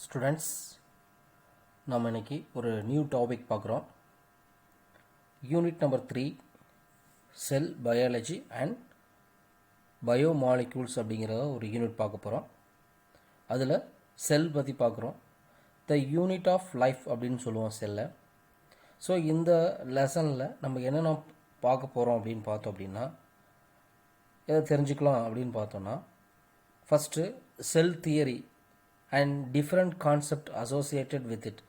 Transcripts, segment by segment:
Students, நம்ம இன்னைக்கு ஒரு நியூ டாபிக் பார்க்குறோம். Unit number 3 sell biology and biomolecules அப்படிங்கிற ஒரு யூனிட் பார்க்க போகிறோம். அதில் செல் பற்றி பார்க்குறோம். த யூனிட் ஆஃப் லைஃப் அப்படின்னு சொல்லுவோம் செல்லை. ஸோ இந்த லெசனில் நம்ம என்னென்ன பார்க்க போகிறோம் அப்படின்னு பார்த்தோம் அப்படின்னா எதை தெரிஞ்சுக்கலாம் அப்படின்னு பார்த்தோன்னா, first sell theory and different concept associated with it.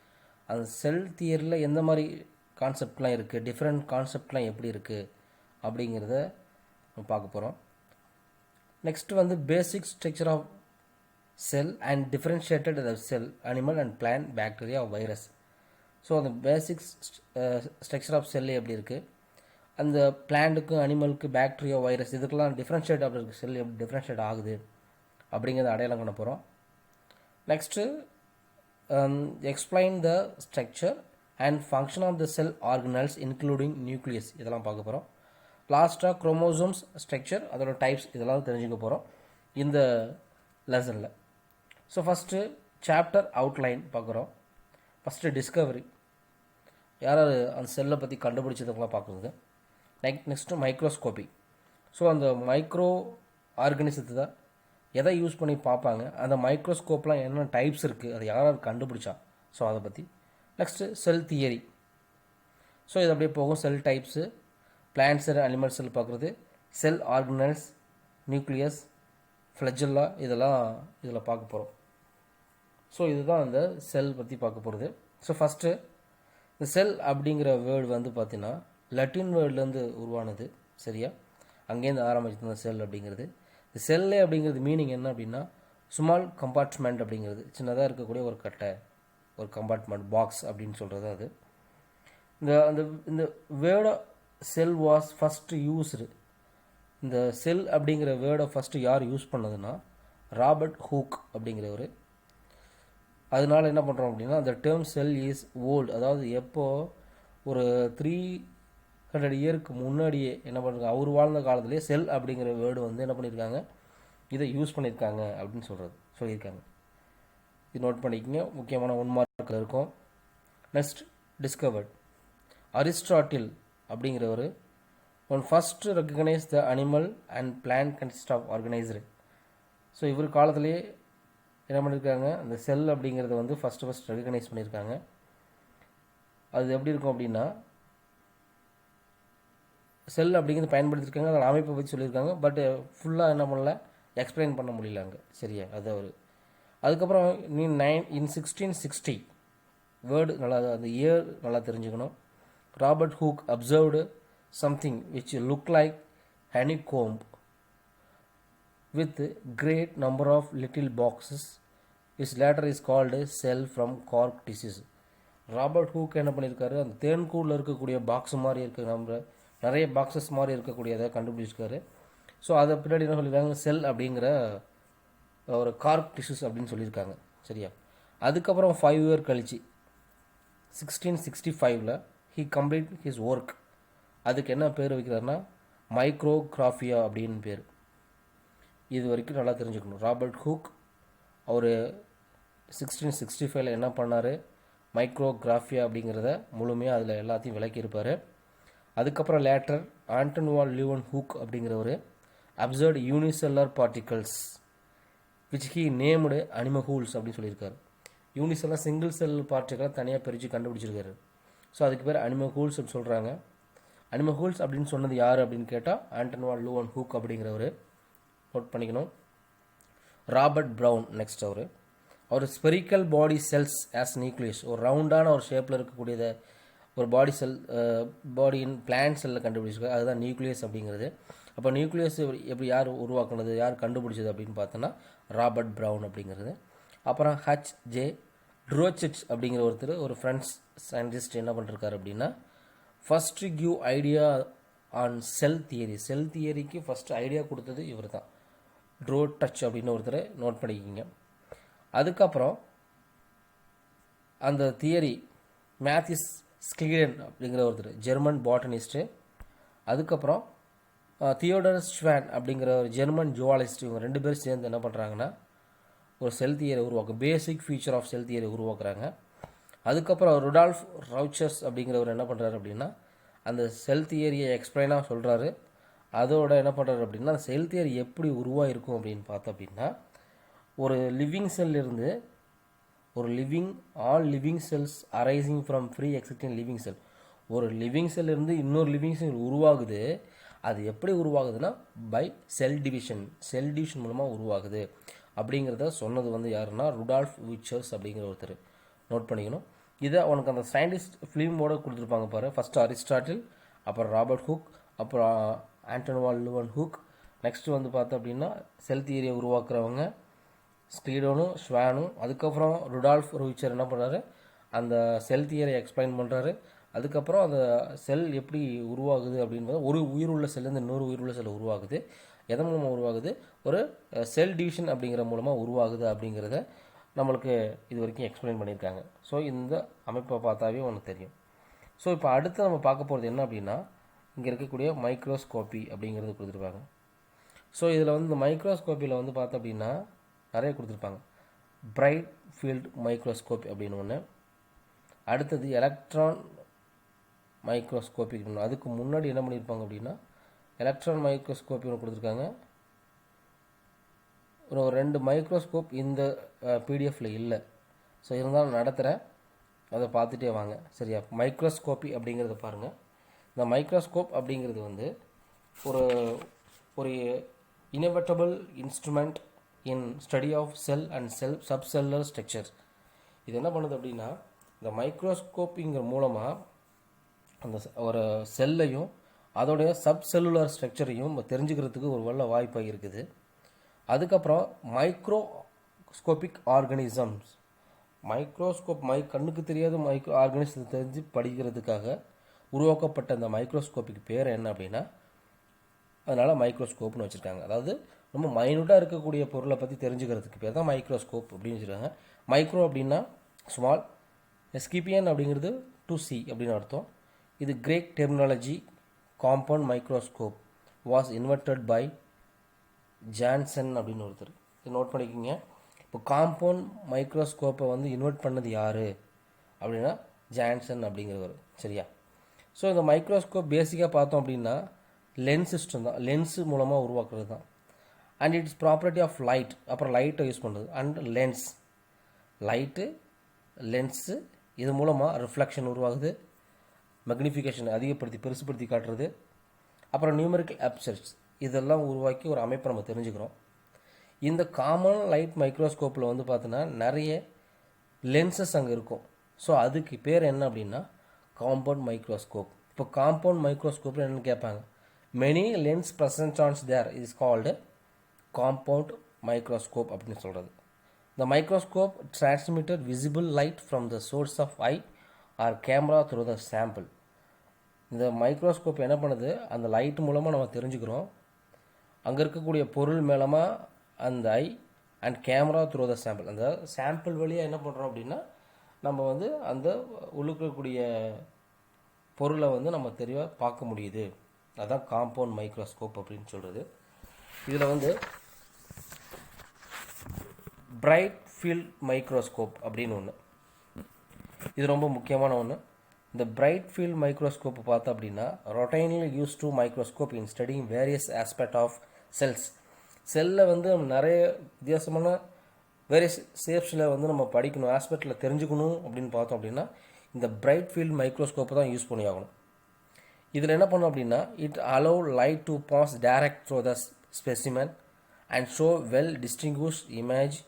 அந்த செல் தியரியில் எந்த மாதிரி கான்செப்ட்லாம் இருக்குது, டிஃப்ரெண்ட் கான்செப்ட்லாம் எப்படி இருக்குது அப்படிங்கிறத நம்ம பார்க்க போகிறோம். நெக்ஸ்ட் வந்து basic structure of cell and differentiated cell, animal and plant, bacteria, virus. So அந்த பேசிக் ஸ்ட்ரக்சர் ஆஃப் செல் எப்படி இருக்குது, அந்த பிளான்ட்டுக்கு, அனிமலுக்கு, பாக்டீரியா, வைரஸ் இதுக்கெல்லாம் டிஃப்ரென்ஷியேட் ஆகிற செல் எப்படி டிஃப்ரென்ஷியேட் ஆகுது அப்படிங்கிறத அடையாளம் பண்ண போகிறோம். Next explain the structure and function of the cell organelles including nucleus இதெல்லாம் பார்க்க போகிறோம். லாஸ்ட்டாக குரோமோசோம்ஸ் ஸ்ட்ரக்சர், அதோட டைப்ஸ் இதெல்லாம் தெரிஞ்சுக்க போகிறோம் இந்த லெசனில். ஸோ ஃபஸ்ட்டு சாப்டர் அவுட்லைன் பார்க்குறோம். ஃபஸ்ட்டு டிஸ்கவரி, யாராவது அந்த செல்லை பற்றி கண்டுபிடிச்சதுக்கெல்லாம் பார்க்குறது. Next microscopy. ஸோ அந்த மைக்ரோ ஆர்கனிசத்தை தான் எதை யூஸ் பண்ணி பார்ப்பாங்க, அந்த மைக்ரோஸ்கோப்லாம் என்ன டைப்ஸ் இருக்குது, அதை யாராவது கண்டுபிடிச்சா, ஸோ அதை பற்றி. நெக்ஸ்ட்டு செல் தியரி. ஸோ இது அப்படியே போகும். Cell types, plant cell, animal cell பார்க்குறது, செல் ஆர்கனல்ஸ், நியூக்ளியஸ், ஃப்ளெஜெல்லா இதெல்லாம் இதில் பார்க்க போகிறோம். ஸோ இதுதான் அந்த செல் பற்றி பார்க்க போகிறது. ஸோ ஃபஸ்ட்டு இந்த செல் அப்படிங்கிற வேர்டு வந்து பார்த்திங்கன்னா லட்டின் வேர்ட்லேருந்து உருவானது, சரியா? அங்கேருந்து ஆரம்பிச்சது இந்த செல் அப்படிங்கிறது. இந்த செல்லே அப்படிங்கிறது மீனிங் என்ன அப்படின்னா ஸ்மால் கம்பார்ட்மெண்ட் அப்படிங்கிறது, சின்னதாக இருக்கக்கூடிய ஒரு கட்டை, ஒரு கம்பார்ட்மெண்ட், பாக்ஸ் அப்படின்னு சொல்கிறது அது. இந்த அந்த இந்த வேர்டை செல் வாஸ் ஃபஸ்ட்டு யூஸ்டு. இந்த செல் அப்படிங்கிற வேர்டை ஃபஸ்ட்டு யார் யூஸ் பண்ணதுன்னா ராபர்ட் ஹூக் அப்படிங்கிறவர். அதனால என்ன பண்ணுறோம் அப்படின்னா அந்த டேர்ம் செல் இஸ் ஓல்டு, அதாவது எப்போது ஒரு 300 இயருக்கு முன்னாடியே என்ன பண்ணுறாங்க, அவர் வாழ்ந்த காலத்திலே செல் அப்படிங்கிற வேர்டு வந்து என்ன பண்ணியிருக்காங்க, இதை யூஸ் பண்ணியிருக்காங்க அப்படின்னு சொல்லியிருக்காங்க. இது நோட் பண்ணிக்கோங்க, முக்கியமான 1 மார்க்கில் இருக்கும். Next discovered. அரிஸ்டாட்டில் அப்படிங்கிறவர் first recognise the animal and plant consist of organised. So இவர் காலத்திலேயே என்ன பண்ணியிருக்காங்க, அந்த செல் அப்படிங்கிறத வந்து ஃபஸ்ட்டு ரெக்கக்னைஸ் பண்ணியிருக்காங்க. அது எப்படி இருக்கும் அப்படின்னா செல் அப்படிங்கிறது பயன்படுத்தியிருக்காங்க, அதோட அமைப்பை பற்றி சொல்லியிருக்காங்க. பட் ஃபுல்லாக என்ன பண்ணல, எக்ஸ்பிளைன் பண்ண முடியல அங்கே, சரியா? அது அவர். அதுக்கப்புறம் இன் 1660 வேர்டு நல்லா, அந்த இயர் நல்லா தெரிஞ்சுக்கணும். Robert Hooke observed something which look like honeycomb with great number of little boxes, which later is called cell from cork tissues. Robert Hooke என்ன பண்ணியிருக்காரு, அந்த தேன்கூடில் இருக்கக்கூடிய பாக்ஸ் மாதிரி இருக்குது, நம்ம நிறைய பாக்ஸஸ் மாதிரி இருக்கக்கூடியதை கண்டுபிடிச்சிருக்காரு. ஸோ அதை பின்னாடி என்ன சொல்லியிருக்காங்க, செல் அப்படிங்கிற ஒரு கார்க் டிஷ்யூஸ் அப்படின்னு சொல்லியிருக்காங்க, சரியா? அதுக்கப்புறம் 5 இயர் கழிச்சு 1665 ஹி கம்ப்ளீட் ஹிஸ் ஒர்க். அதுக்கு என்ன பேர் வைக்கிறாருன்னா மைக்ரோகிராஃபியா அப்படின்னு பேர். இது வரைக்கும் நல்லா தெரிஞ்சுக்கணும். ராபர்ட் ஹூக் அவர் 1665 என்ன பண்ணார், மைக்ரோகிராஃபியா அப்படிங்கிறத முழுமையாக அதில் எல்லாத்தையும் விளக்கியிருப்பார். அதுக்கப்புறம் later Anton van Leeuwenhoek அப்படிங்கிறவர் observed unicellular particles which he named animalcules அப்படின்னு சொல்லியிருக்காரு. யூனிசெல்லர் சிங்கிள் செல் பார்ட்டிகளை தனியாக பிரித்து கண்டுபிடிச்சிருக்காரு. ஸோ அதுக்கு பேர் அனிமகூல்ஸ் அப்படின்னு சொல்கிறாங்க. அனிமகூல்ஸ் அப்படின்னு சொன்னது யார் அப்படின்னு கேட்டால் ஆண்டன் வான் லியூவன் ஹூக் அப்படிங்கிறவர். நோட் பண்ணிக்கணும். ராபர்ட் ப்ரவுன் நெக்ஸ்ட் அவர் spherical body cells as nucleus, ஒரு ரவுண்டான ஒரு ஷேப்பில் இருக்கக்கூடியதை ஒரு பாடி செல், பாடியின் பிளான்ட் செல்லில் கண்டுபிடிச்சிருக்காரு, அதுதான் நியூக்ளியஸ் அப்படிங்கிறது. அப்போ நியூக்ளியஸ் எப்படி யார் உருவாக்குனது, யார் கண்டுபிடிச்சது அப்படின்னு பார்த்தோன்னா ராபர்ட் ப்ரவுன் அப்படிங்கிறது. அப்புறம் H.J. ட்ரோச்சிச் அப்படிங்கிற ஒருத்தர், ஒரு ஃப்ரெண்ட்ஸ் சயின்டிஸ்ட் என்ன பண்ணிருக்காரு அப்படின்னா first give idea on cell theory. Cell தியரிக்கு ஃபஸ்ட்டு ஐடியா கொடுத்தது இவர் தான், ட்ரோட்டச் அப்படின்னு ஒருத்தர். நோட் பண்ணிக்கிங்க. அதுக்கப்புறம் அந்த தியரி மேத்யூஸ் ஸ்கிலிடன் அப்படிங்கிற ஒருத்தர், ஜெர்மன் பாட்டனிஸ்ட்டு. அதுக்கப்புறம் தியோடர் ஸ்வான் அப்படிங்கிற ஒரு ஜெர்மன் ஜுவாலிஸ்ட். இவங்க 2 பேர் சேர்ந்து என்ன பண்ணுறாங்கன்னா ஒரு cell theory basic feature of cell theory உருவாக்குறாங்க. அதுக்கப்புறம் ருடால்ஃப் ரவுச்சர்ஸ் அப்படிங்கிறவர் என்ன பண்ணுறாரு அப்படின்னா அந்த செல் தியரியை எக்ஸ்பிளைனாக சொல்கிறாரு. அதோட என்ன பண்ணுறாரு அப்படின்னா அந்த செல் தியரி எப்படி உருவாயிருக்கும் அப்படின்னு பார்த்தோம் அப்படின்னா ஒரு லிவிங் செல்லிருந்து ஒரு all living cells arising from pre existing living cell. ஒரு லிவிங் செல் இருந்து இன்னொரு லிவிங் செல் உருவாகுது. அது எப்படி உருவாகுதுன்னா பை செல் டிவிஷன் மூலமாக உருவாகுது அப்படிங்கிறத சொன்னது வந்து யாருன்னா ருடால்ஃப் விச்சர்ஸ் அப்படிங்கிற ஒருத்தர். நோட் பண்ணிக்கணும். இதை உனக்கு அந்த சயின்டிஸ்ட் ஃபிலிமோட கொடுத்துருப்பாங்க பாரு. ஃபஸ்ட்டு அரிஸ்டாட்டில், அப்புறம் ராபர்ட் ஹூக், அப்புறம் ஆண்டன் வான் லூவன்ஹூக். நெக்ஸ்ட்டு வந்து பார்த்தோம் அப்படின்னா செல் தியரியை உருவாக்குறவங்க ஸ்டீடோனும் ஸ்வானும். அதுக்கப்புறம் ருடால்ஃப் ரூச்சர் என்ன பண்ணுறாரு அந்த செல் தியரியை எக்ஸ்பிளைன் பண்ணுறாரு. அதுக்கப்புறம் அந்த செல் எப்படி உருவாகுது அப்படின்றது ஒரு உயிர் உள்ள செல்லேருந்து இன்னொரு உயிர் உள்ள செல் உருவாகுது. எதன் மூலமாக உருவாகுது? ஒரு செல் டிவிஷன் அப்படிங்கிற மூலமாக உருவாகுது அப்படிங்கிறத நம்மளுக்கு இது வரைக்கும் எக்ஸ்பிளைன் பண்ணியிருக்காங்க. ஸோ இந்த அமைப்பை பார்த்தாவே ஒன்று தெரியும். ஸோ இப்போ அடுத்து நம்ம பார்க்க போகிறது என்ன அப்படின்னா இங்கே இருக்கக்கூடிய மைக்ரோஸ்கோப்பி அப்படிங்கிறது கொடுத்துருப்பாங்க. ஸோ இதில் வந்து இந்த மைக்ரோஸ்கோப்பியில் வந்து பார்த்தோம் அப்படின்னா நிறைய கொடுத்துருப்பாங்க. பிரைட் ஃபீல்டு மைக்ரோஸ்கோப் அப்படின்னு ஒன்று, அடுத்தது எலக்ட்ரான் மைக்ரோஸ்கோப்பி. அதுக்கு முன்னாடி என்ன பண்ணியிருப்பாங்க அப்படின்னா எலக்ட்ரான் மைக்ரோஸ்கோப்பி ஒன்று கொடுத்துருக்காங்க. ஒரு 2 மைக்ரோஸ்கோப் இந்த பிடிஎஃப்பில் இல்லை. ஸோ இருந்தாலும் நடத்துகிறேன், அதை பார்த்துட்டே வாங்க சரியா. மைக்ரோஸ்கோப்பி அப்படிங்கிறத பாருங்கள். இந்த மைக்ரோஸ்கோப் அப்படிங்கிறது வந்து ஒரு ஒரு innovatable instrument in study of cell and subcellular structure. இது என்ன பண்ணுது அப்படின்னா இந்த மைக்ரோஸ்கோப்பிங்கிற மூலமாக அந்த ஒரு செல்லையும் அதோடைய சப்செல்லுலர் ஸ்ட்ரக்சரையும் தெரிஞ்சுக்கிறதுக்கு ஒரு நல்ல வாய்ப்பாக இருக்குது. அதுக்கப்புறம் மைக்ரோஸ்கோபிக் ஆர்கானிசம்ஸ். மைக்ரோஸ்கோப் கண்ணுக்கு தெரியாத மைக்ரோ ஆர்கானிசம் தெரிஞ்சு படிக்கிறதுக்காக உருவாக்கப்பட்ட இந்த மைக்ரோஸ்கோப்பிக்கு பேர் என்ன அப்படின்னா அதனால் மைக்ரோஸ்கோப்னு வச்சுருக்காங்க. அதாவது ரொம்ப மைனூட்டாக இருக்கக்கூடிய பொருளை பற்றி தெரிஞ்சுக்கிறதுக்கு பேர் தான் மைக்ரோஸ்கோப் அப்படின்னு வச்சுருக்காங்க. மைக்ரோ அப்படின்னா ஸ்மால், எஸ்கிபிஎன் அப்படிங்கிறது டு சி அப்படின்னு அர்த்தம். இது Greek terminology. Compound microscope was invented by Janssen அப்படின்னு ஒருத்தர். இது நோட் பண்ணிக்கோங்க. இப்போ காம்பவுண்ட் மைக்ரோஸ்கோப்பை வந்து இன்வெர்ட் பண்ணது யார் அப்படின்னா ஜான்சன் அப்படிங்கிறவர் சரியா. ஸோ இந்த மைக்ரோஸ்கோப் பேசிக்காக பார்த்தோம் அப்படின்னா லென்ஸ் சிஸ்டம் தான், லென்ஸு மூலமாக உருவாக்குறது தான். And it's property of light, அப்புறம் லைட்டை யூஸ் பண்ணுறது. அண்ட் லென்ஸ், லைட்டு லென்ஸு இது மூலமாக ரிஃப்ளெக்ஷன் உருவாகுது, மெக்னிஃபிகேஷன் அதிகப்படுத்தி பெருசுப்படுத்தி காட்டுறது, அப்புறம் நியூமெரிக்கல் அப்சர்ஸ் இதெல்லாம் உருவாக்கி ஒரு அமைப்பை நம்ம தெரிஞ்சுக்கிறோம். இந்த காமன் லைட் மைக்ரோஸ்கோப்பில் வந்து பார்த்தோன்னா நிறைய லென்சஸ் அங்கே இருக்கும். ஸோ அதுக்கு பேர் என்ன அப்படின்னா காம்பவுண்ட் மைக்ரோஸ்கோப். இப்போ காம்பவுண்ட் மைக்ரோஸ்கோப்பில் என்னென்னு கேட்பாங்க. Many lens present once there is called compound microscope அப்படின்னு சொல்கிறது. The microscope transmitted visible light from the source of eye or camera through the sample. இந்த மைக்ரோஸ்கோப் என்ன பண்ணுது, அந்த லைட் மூலமாக நம்ம தெரிஞ்சுக்கிறோம். அங்கே இருக்கக்கூடிய பொருள் மேலமாக அந்த eye and camera through the sample. அந்த சாம்பிள் வழியாக என்ன பண்ணுறோம் அப்படின்னா நம்ம வந்து அந்த உள்ளுக்கக்கூடிய பொருளை வந்து நம்ம தெளிவாக பார்க்க முடியுது. அதுதான் காம்பவுண்ட் மைக்ரோஸ்கோப் அப்படின்னு சொல்கிறது. இதில் வந்து பிரைட் ஃபீல்ட் மைக்ரோஸ்கோப் அப்படின்னு ஒன்று, இது ரொம்ப முக்கியமான ஒன்று. இந்த பிரைட் ஃபீல்ட் மைக்ரோஸ்கோப் பார்த்தோம் அப்படின்னா routinely use to microscope in studying various aspect of cells. செல்லில் வந்து நம்ம நிறைய வித்தியாசமான வேரியஸ் ஷேப்ஸில் வந்து நம்ம படிக்கணும், ஆஸ்பெக்டில் தெரிஞ்சுக்கணும் அப்படின்னு பார்த்தோம் அப்படின்னா இந்த பிரைட் ஃபீல்ட் மைக்ரோஸ்கோப்பை தான் யூஸ் பண்ணி ஆகணும். இதில் என்ன பண்ணோம் அப்படின்னா it allow light to pass direct through the specimen and show well distinguish image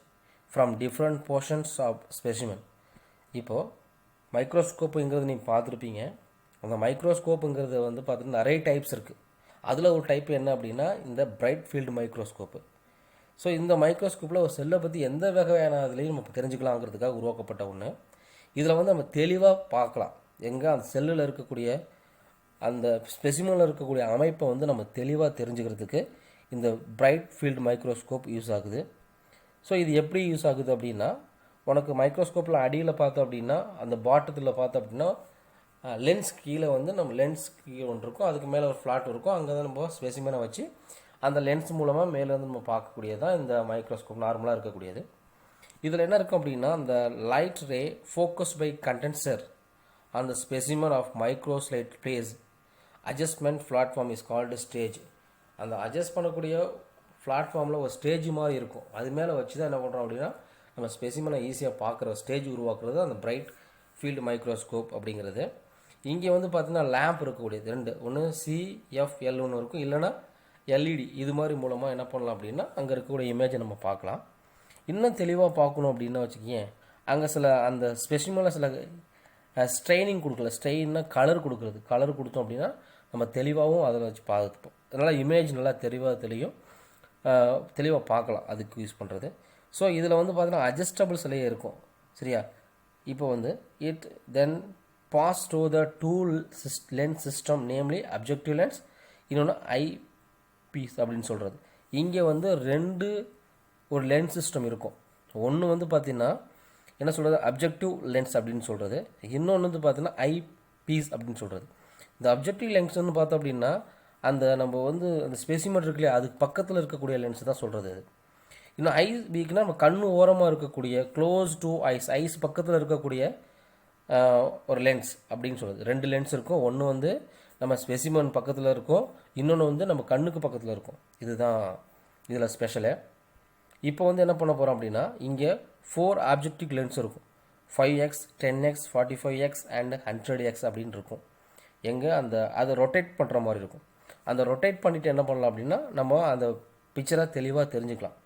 from different portions of specimen. இப்போது மைக்ரோஸ்கோப்புங்கிறது நீங்கள் பார்த்துருப்பீங்க. அந்த மைக்ரோஸ்கோப்புங்கிறது வந்து பார்த்துட்டு நிறைய டைப்ஸ் இருக்குது. அதில் ஒரு டைப் என்ன அப்படின்னா இந்த பிரைட் ஃபீல்டு மைக்ரோஸ்கோப்பு. ஸோ இந்த மைக்ரோஸ்கோப்பில் ஒரு செல்லை பற்றி எந்த வகையான இதுலேயும் நம்ம தெரிஞ்சுக்கலாங்கிறதுக்காக உருவாக்கப்பட்ட ஒன்று. இதில் வந்து நம்ம தெளிவாக பார்க்கலாம், எங்கே அந்த செல்லில் இருக்கக்கூடிய அந்த ஸ்பெசிமனில் இருக்கக்கூடிய அமைப்பை வந்து நம்ம தெளிவாக தெரிஞ்சுக்கிறதுக்கு இந்த பிரைட் ஃபீல்டு மைக்ரோஸ்கோப் யூஸ் ஆகுது. ஸோ இது எப்படி யூஸ் ஆகுது அப்படின்னா உனக்கு மைக்ரோஸ்கோப்பில் அடியில் பார்த்தோம் அப்படின்னா அந்த பாட்டத்தில் பார்த்தோம் அப்படின்னா லென்ஸ் கீழே வந்து நம்ம லென்ஸ் கீழே ஒன்று இருக்கும், அதுக்கு மேலே ஒரு ஃப்ளாட் இருக்கும். அங்கே தான் நம்ம ஸ்பெசிமனை வச்சு அந்த லென்ஸ் மூலமாக மேலே வந்து நம்ம பார்க்கக்கூடியது தான் இந்த மைக்ரோஸ்கோப் நார்மலாக இருக்கக்கூடியது. இதில் என்ன இருக்கும் அப்படின்னா அந்த light ray focus by condenser on the specimen of microslide phase adjustment platform is called stage. அந்த அட்ஜஸ்ட் பண்ணக்கூடிய பிளாட்ஃபார்மில் ஒரு ஸ்டேஜ் மாதிரி இருக்கும், அது மேலே வச்சு தான் என்ன பண்ணுறோம் அப்படின்னா நம்ம ஸ்பெசிமனை ஈஸியாக பார்க்குற ஸ்டேஜ் உருவாக்குறது அந்த பிரைட் ஃபீல்டு மைக்ரோஸ்கோப் அப்படிங்கிறது. இங்கே வந்து பார்த்தீங்கன்னா லேம்ப் இருக்கக்கூடியது ரெண்டு, ஒன்று சிஎஃப்எல் ஒன்று இருக்கும், இல்லைனா எல்இடி, இது மாதிரி மூலமாக என்ன பண்ணலாம் அப்படின்னா அங்கே இருக்கக்கூடிய இமேஜை நம்ம பார்க்கலாம். இன்னும் தெளிவாக பார்க்கணும் அப்படின்னா வச்சுக்கிங்க, அங்கே சில அந்த ஸ்பெசிமனில் சில ஸ்ட்ரெயினிங் கொடுக்கல, ஸ்ட்ரெயின்னா கலர் கொடுக்குறது, கலர் கொடுத்தோம் அப்படின்னா நம்ம தெளிவாகவும் அதில் வச்சு பார்த்துப்போம், அதனால் இமேஜ் நல்லா தெளிவாக பார்க்கலாம், அதுக்கு யூஸ் பண்ணுறது. ஸோ இதில் வந்து பார்த்தீங்கன்னா அட்ஜஸ்டபிள் சிலையே இருக்கும், சரியா. இப்போ வந்து it then pass to the two lens system, namely objective lens, இன்னொன்று ஐ பீஸ் அப்படின்னு சொல்கிறது. இங்கே வந்து ஒரு லென்ஸ் சிஸ்டம் இருக்கும். ஒன்று வந்து பார்த்திங்கன்னா என்ன சொல்கிறது, அப்ஜெக்டிவ் லென்ஸ் அப்படின்னு சொல்கிறது, இன்னொன்று வந்து பார்த்தீங்கன்னா ஐ பீஸ் அப்படின்னு சொல்கிறது. இந்த அப்ஜெக்டிவ் லென்ஸ் வந்து பார்த்தோம் அப்படின்னா அந்த நம்ம வந்து அந்த ஸ்பெசிமன் இருக்கு இல்லையா, அதுக்கு பக்கத்தில் இருக்கக்கூடிய லென்ஸ் தான் சொல்கிறது அது. இன்னும் ஐ பீக்குனா நம்ம கண்ணு ஓரமாக இருக்கக்கூடிய க்ளோஸ் டு ஐஸ் பக்கத்தில் இருக்கக்கூடிய ஒரு லென்ஸ் அப்படின்னு சொல்கிறது. ரெண்டு லென்ஸ் இருக்கும், ஒன்று வந்து நம்ம ஸ்பெசிமன் பக்கத்தில் இருக்கும், இன்னொன்று வந்து நம்ம கண்ணுக்கு பக்கத்தில் இருக்கும். இதுதான் இதில் ஸ்பெஷலு. இப்போ வந்து என்ன பண்ண போகிறோம் அப்படின்னா இங்கே 4 ஆப்ஜெக்டிவ் லென்ஸ் இருக்கும், 5x 10x 45x and 100x அப்படின்னு இருக்கும். எங்கே அதை ரொட்டேட் பண்ணுற மாதிரி இருக்கும். அந்த ரொட்டேட் பண்ணிவிட்டு என்ன பண்ணலாம் அப்படின்னா நம்ம அந்த பிக்சரை தெளிவாக தெரிஞ்சுக்கலாம்.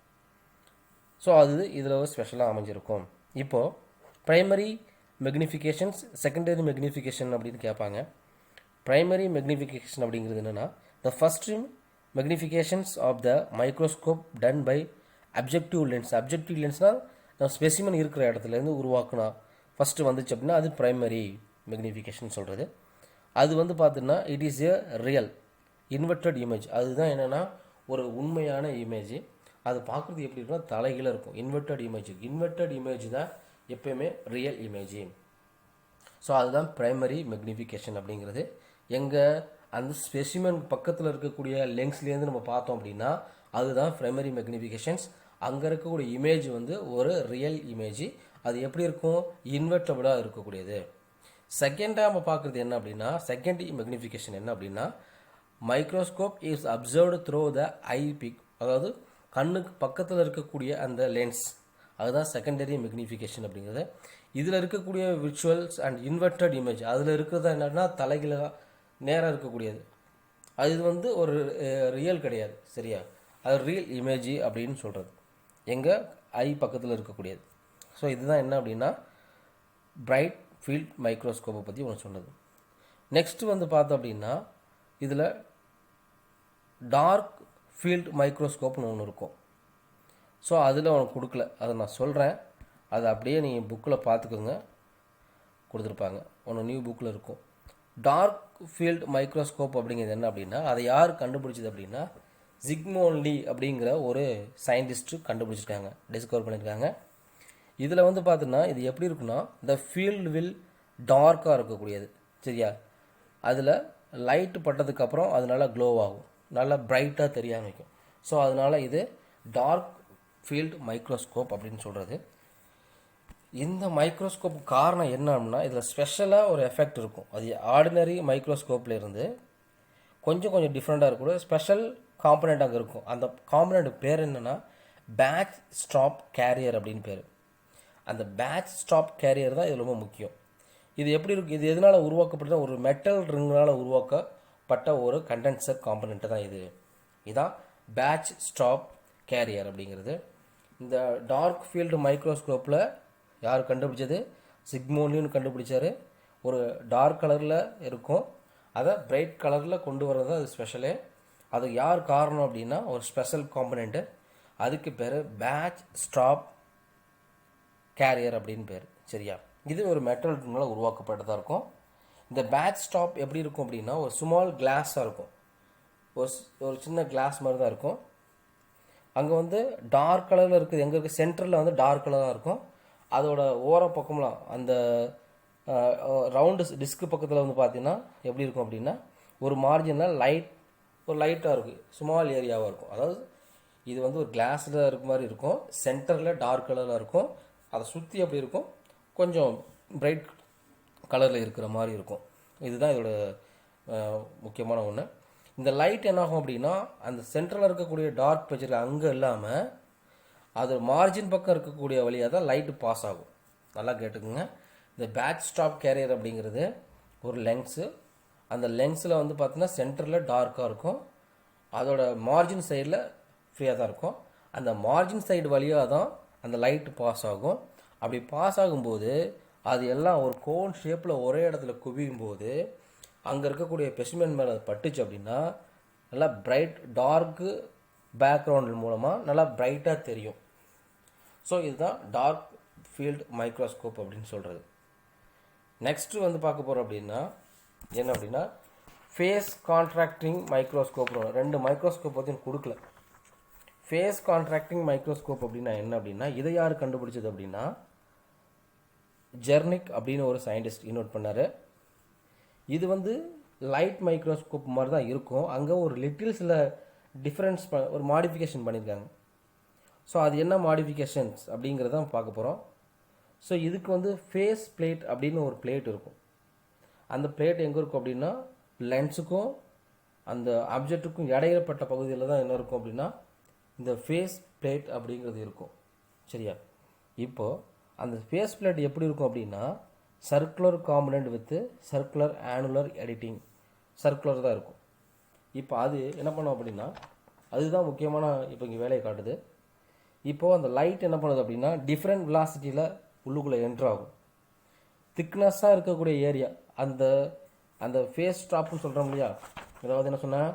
ஸோ அது இதில் ஒரு ஸ்பெஷலாக அமைஞ்சிருக்கும். இப்போது ப்ரைமரி மெக்னிஃபிகேஷன்ஸ், செகண்டரி மெக்னிஃபிகேஷன் அப்படின்னு கேட்பாங்க. ப்ரைமரி மெக்னிஃபிகேஷன் அப்படிங்கிறது என்னென்னா the first magnifications of the microscope done by objective lens. Objective லென்ஸ்னால் நம்ம ஸ்பெசிமன் இருக்கிற இடத்துலேருந்து உருவாக்குனா ஃபஸ்ட்டு வந்துச்சு அப்படின்னா அது ப்ரைமரி மெக்னிஃபிகேஷன் சொல்கிறது. அது வந்து பார்த்தீங்கன்னா it is a real inverted image. அதுதான் என்னென்னா ஒரு உண்மையான இமேஜ். அது பார்க்குறது எப்படி இருக்குன்னா தலைகீழ இருக்கும். இன்வெர்டட் இமேஜ் தான் எப்பயுமே ரியல் இமேஜ். ஸோ அதுதான் ப்ரைமரி மெக்னிஃபிகேஷன் அப்படிங்கிறது. எங்கள் அந்த ஸ்பெசிமன் பக்கத்தில் இருக்கக்கூடிய லென்ஸ்லேருந்து நம்ம பார்த்தோம் அப்படின்னா அதுதான் ப்ரைமரி மெக்னிஃபிகேஷன்ஸ். அங்கே இருக்கக்கூடிய இமேஜ் வந்து ஒரு ரியல் இமேஜ். அது எப்படி இருக்கும், இன்வெர்டபுளாக இருக்கக்கூடியது. செகண்டாக நம்ம பார்க்குறது என்ன அப்படின்னா செகண்டரி மெக்னிஃபிகேஷன் என்ன அப்படின்னா microscope is observed through the eyepiece, அதாவது கண்ணுக்கு பக்கத்தில் இருக்கக்கூடிய அந்த லென்ஸ், அதுதான் செகண்டரி மெக்னிஃபிகேஷன் அப்படிங்கிறது. இதில் இருக்கக்கூடிய விர்ச்சுவல்ஸ் அண்ட் இன்வெர்டட் இமேஜ், அதில் இருக்கிறது என்னன்னா தலைகீழாக நேராக இருக்கக்கூடியது, அது வந்து ஒரு ரியல் கிடையாது, சரியா. அது ரியல் இமேஜ் அப்படின்னு சொல்கிறது எங்கள் ஐ பக்கத்தில் இருக்கக்கூடியது. ஸோ இதுதான் என்ன அப்படின்னா பிரைட் ஃபீல்ட் மைக்ரோஸ்கோப்பை பற்றி ஒன்று சொன்னது. நெக்ஸ்ட்டு வந்து பார்த்தோம் அப்படின்னா இதில் டார்க் ஃபீல்ட் மைக்ரோஸ்கோப்னு ஒன்று இருக்கும். ஸோ அதில் உனக்கு கொடுக்கல, அதை நான் சொல்கிறேன், அதை அப்படியே நீங்கள் புக்கில் பார்த்துக்கோங்க, கொடுத்துருப்பாங்க, ஒன்று நியூ புக்கில் இருக்கும். டார்க் ஃபீல்ட் மைக்ரோஸ்கோப் அப்படிங்கிறது என்ன அப்படின்னா அதை யார் கண்டுபிடிச்சது அப்படின்னா ஜிக்மோண்ட் லீ அப்படிங்கிற ஒரு சயின்டிஸ்ட்டு கண்டுபிடிச்சிருக்காங்க, டிஸ்கவர் பண்ணியிருக்காங்க. இதில் வந்து பார்த்தீங்கன்னா இது எப்படி இருக்குன்னா த ஃபீல்டு வில் டார்க்காக இருக்கக்கூடியது, சரியா. அதில் லைட்டு பட்டதுக்கப்புறம் அது நல்லா க்ளோ ஆகும், நல்லா பிரைட்டாக தெரிய ஆரம்பிக்கும். ஸோ அதனால் இது டார்க் ஃபீல்டு மைக்ரோஸ்கோப் அப்படின்னு சொல்கிறது. இந்த மைக்ரோஸ்கோப் காரணம் என்ன அப்படின்னா இதில் ஸ்பெஷலாக ஒரு எஃபெக்ட் இருக்கும். அது ஆர்டினரி மைக்ரோஸ்கோப்பில் இருந்து கொஞ்சம் டிஃப்ரெண்ட்டாக இருக்கக்கூடிய ஸ்பெஷல் காம்பனண்ட் அங்கே இருக்கும். அந்த காம்பனண்ட் பேர் என்னென்னா பேட்ச் ஸ்டாப் கேரியர் அப்படின்னு பேர். அந்த பேட்ச் ஸ்டாப் கேரியர் தான் இது ரொம்ப முக்கியம். இது எப்படி இருக்குது, இது எதனால் உருவாக்கப்பட்ட ஒரு மெட்டல் ரிங்கனால் உருவாக்கப்பட்ட ஒரு கண்டென்சர் காம்பனண்ட்டு தான் இது. இதுதான் பேட்ச் ஸ்டாப் கேரியர் அப்படிங்கிறது. இந்த டார்க் ஃபீல்டு மைக்ரோஸ்கோப்பில் யார் கண்டுபிடிச்சது, ஜிக்மோண்ட் கண்டுபிடிச்சார். ஒரு டார்க் கலரில் இருக்கும், அதை பிரைட் கலரில் கொண்டு வர்றது அது ஸ்பெஷலு. அது யார் காரணம் அப்படின்னா ஒரு ஸ்பெஷல் காம்பனண்ட்டு, அதுக்கு பேர் பேட்ச் ஸ்டாப் கேரியர் அப்படின்னு பேர், சரியா. இது ஒரு மெட்டல் உருவாக்கப்பட்டதாக இருக்கும். இந்த பேட்ச் ஸ்டாப் எப்படி இருக்கும் அப்படின்னா ஒரு ஸ்மால் கிளாஸாக இருக்கும், ஒரு சின்ன கிளாஸ் மாதிரி தான் இருக்கும். அங்கே வந்து டார்க் கலரில் இருக்குது, எங்கே இருக்குது சென்டரில் வந்து டார்க் கலராக இருக்கும். அதோட ஓர பக்கம்லாம் அந்த ரவுண்டு டிஸ்க்கு பக்கத்தில் வந்து பார்த்தீங்கன்னா எப்படி இருக்கும் அப்படின்னா ஒரு மார்ஜினில் லைட்டாக இருக்குது, ஸ்மால் ஏரியாவாக இருக்கும். அதாவது இது வந்து ஒரு கிளாஸில் இருக்க மாதிரி இருக்கும், சென்டரில் டார்க் கலரில் இருக்கும், அதை சுற்றி அப்படி இருக்கும், கொஞ்சம் பிரைட் கலரில் இருக்கிற மாதிரி இருக்கும். இதுதான் இதோட முக்கியமான ஒன்று. இந்த லைட் என்ன ஆகும் அப்படின்னா அந்த சென்டரில் இருக்கக்கூடிய டார்க் பேஜில் அங்கே இல்லாமல் அது மார்ஜின் பக்கம் இருக்கக்கூடிய வழியாக தான் லைட்டு பாஸ் ஆகும். நல்லா கேட்டுக்குங்க. இந்த பேட்ச் ஸ்டாப் கேரியர் அப்படிங்கிறது ஒரு லென்ஸு. அந்த லென்ஸில் வந்து பார்த்தீங்கன்னா சென்டரில் டார்க்காக இருக்கும், அதோட மார்ஜின் சைடில் ஃப்ரீயாக தான் இருக்கும். அந்த மார்ஜின் சைடு வழியாக தான் அந்த லைட்டு பாஸ் ஆகும். அப்படி பாஸ் ஆகும்போது அது எல்லாம் ஒரு கோன் ஷேப்பில் ஒரே இடத்துல குவியும் போது அங்கே இருக்கக்கூடிய ஸ்பெசிமென் மேலே பட்டுச்சு அப்படின்னா நல்லா பிரைட் டார்க்கு பேக்ரவுண்ட் மூலமாக நல்லா பிரைட்டாக தெரியும். ஸோ இதுதான் டார்க் ஃபீல்டு மைக்ரோஸ்கோப் அப்படின்னு சொல்கிறது. நெக்ஸ்ட்டு வந்து பார்க்க போகிறோம் அப்படின்னா என்ன அப்படின்னா ஃபேஸ் கான்ட்ராக்டிங் மைக்ரோஸ்கோப். 2 மைக்ரோஸ்கோப் பற்றி கொடுக்கல. ஃபேஸ் கான்ட்ராக்டிங் மைக்ரோஸ்கோப் அப்படின்னா என்ன அப்படின்னா இதை யார் கண்டுபிடிச்சது அப்படின்னா ஜெர்னிக் அப்படின்னு ஒரு சயின்டிஸ்ட் இன்வெர்ட் பண்ணார். இது வந்து லைட் மைக்ரோஸ்கோப் மாதிரி தான் இருக்கும், அங்கே ஒரு லிட்டில் சில டிஃப்ரென்ஸ் ஒரு மாடிஃபிகேஷன் பண்ணியிருக்காங்க. ஸோ அது என்ன மாடிஃபிகேஷன்ஸ் அப்படிங்கிறதான் பார்க்க போகிறோம். ஸோ இதுக்கு வந்து ஃபேஸ் பிளேட் அப்படின்னு ஒரு பிளேட் இருக்கும். அந்த பிளேட் எங்கே இருக்கும் அப்படின்னா லென்ஸுக்கும் அந்த ஆப்ஜெக்ட்டுக்கும் இடையிலப்பட்ட பகுதியில் தான் என்ன இருக்கும் அப்படின்னா இந்த ஃபேஸ் பிளேட் அப்படிங்கிறது இருக்கும். சரியா? இப்போது அந்த ஃபேஸ் பிளேட் எப்படி இருக்கும் அப்படின்னா circular component with circular annular editing, circular தான் இருக்கும். இப்போ அது என்ன பண்ணோம் அப்படின்னா அதுதான் முக்கியமான இப்போ இங்கே வேலையை காட்டுது. இப்போது அந்த லைட் என்ன பண்ணுது அப்படின்னா டிஃப்ரெண்ட் வெலாசிட்டியில் உள்ளுக்குள்ளே என்ட்ரு ஆகும். திக்னஸ்ஸாக இருக்கக்கூடிய ஏரியா அந்த அந்த ஃபேஸ் ஸ்டாப்னு சொல்கிறோம் இல்லையா, அதாவது என்ன சொன்னால்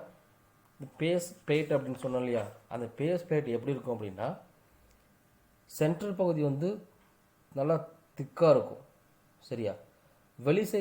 பேஸ் பிளேட் அப்படின்னு சொன்னோம் இல்லையா, அந்த பேஸ் பிளேட் எப்படி இருக்கும் அப்படின்னா சென்ட்ரல் பகுதி வந்து நல்லா திக்காக இருக்கும். சரியா? வெளி